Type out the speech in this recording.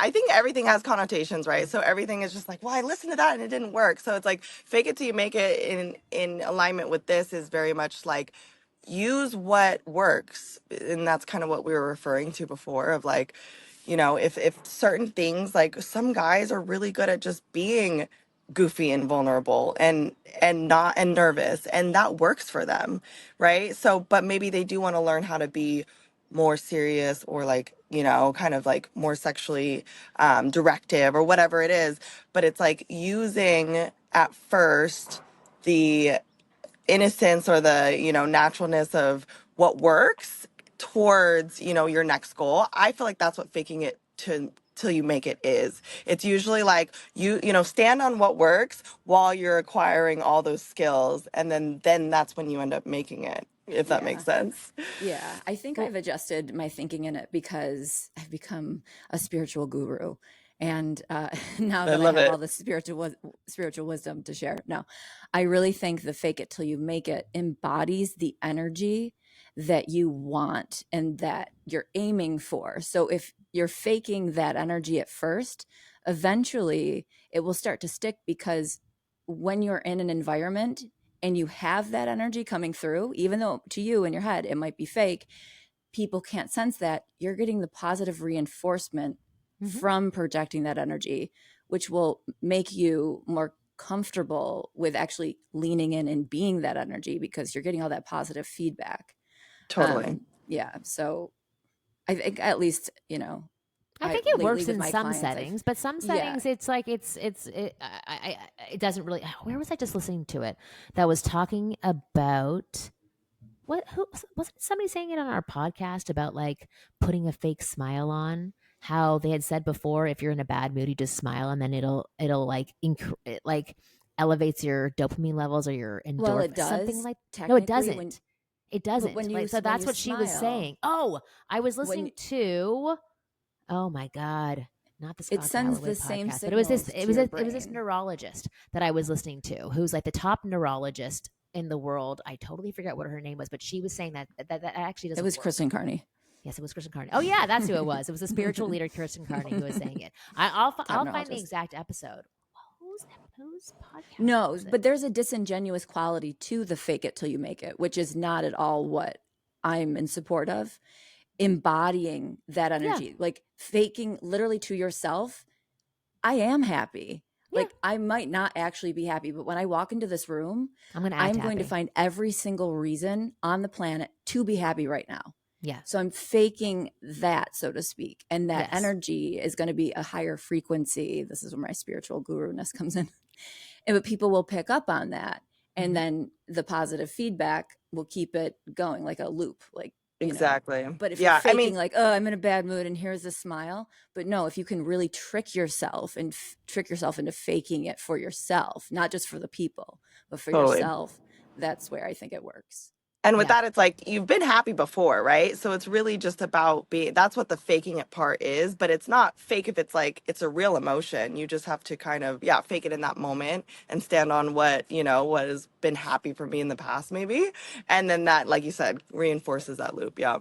I think everything has connotations, right? So everything is just like, well, I listened to that and it didn't work. So it's like fake it till you make it in alignment with this is very much like use what works. And that's kind of what we were referring to before of like, if certain things like some guys are really good at just being goofy and vulnerable and not and nervous and that works for them, right? So but maybe they do want to learn how to be more serious or like kind of like more sexually directive or whatever it is, but it's like using at first the innocence or the naturalness of what works towards your next goal. I feel like that's what faking it to till you make it is. It's usually like stand on what works while you're acquiring all those skills, and then that's when you end up making it, if that makes Yeah. sense. Yeah. I think Well, I've adjusted my thinking in it because I've become a spiritual guru. And now I that I love have all it. the spiritual wisdom to share, no, I really think the fake it till you make it embodies the energy that you want and that you're aiming for. So if you're faking that energy at first, eventually it will start to stick because when you're in an environment and you have that energy coming through, even though to you in your head it might be fake, people can't sense that. You're getting the positive reinforcement mhm. from projecting that energy, which will make you more comfortable with actually leaning in and being that energy because you're getting all that positive feedback. Totally. Yeah. So I think at least, I I think it lately works with in my some clients, I've, settings, but some yeah, settings it's like it doesn't really. Where was I just listening to it that was talking about what? Who wasn't somebody saying it on our podcast about like putting a fake smile on? How they had said before, if you're in a bad mood, you just smile, and then it'll like it like elevates your dopamine levels or your well, it endorphin, something does like. No, it technically when, doesn't. It but doesn't. Like so, when that's you what she was smile, saying. Oh, I was when listening to. Oh my god, not the it Scott sends Galloway the same podcast, but it was this signals to your it was this brain. neurologist that I was listening to, who's like the top neurologist in the world. I totally forget what her name was, but she was saying that actually It doesn't was work. Kristen Carney. Yes, it was Kristen Carney. Oh yeah, that's who it was. It was the spiritual leader Kristen Carney who was saying it. Top I'll find the neurologist. exact episode. Whose podcast No, was it? but there's a disingenuous quality to the fake it till you make it, which is not at all what I'm in support of. Embodying that Yeah, energy, like faking literally to yourself, I am happy. yeah. Like I might not actually be happy, but when I walk into this room, I'm gonna act I'm going to happy. find every single reason on the planet to be happy right now. Yeah. So I'm faking that, so to speak. And that Yes. energy is going to be a higher frequency. This is where my spiritual guru-ness comes in. And but people will pick up on that. And Hmm. then the positive feedback will keep it going like a loop, like, Exactly. but if you're Yeah. I faking mean, like, oh, I'm in a bad mood and here's a smile. But no, if you can really trick yourself and trick yourself into faking it for yourself, not just for the people, but for totally. yourself, that's where I think it works. And with Yeah. that, it's like you've been happy before, right? So it's really just about being, that's what the faking it part is, but it's not fake if it's like, it's a real emotion. You just have to kind of, yeah, fake it in that moment and stand on what has been happy for me in the past, maybe. And then that, like you said, reinforces that loop. Yeah.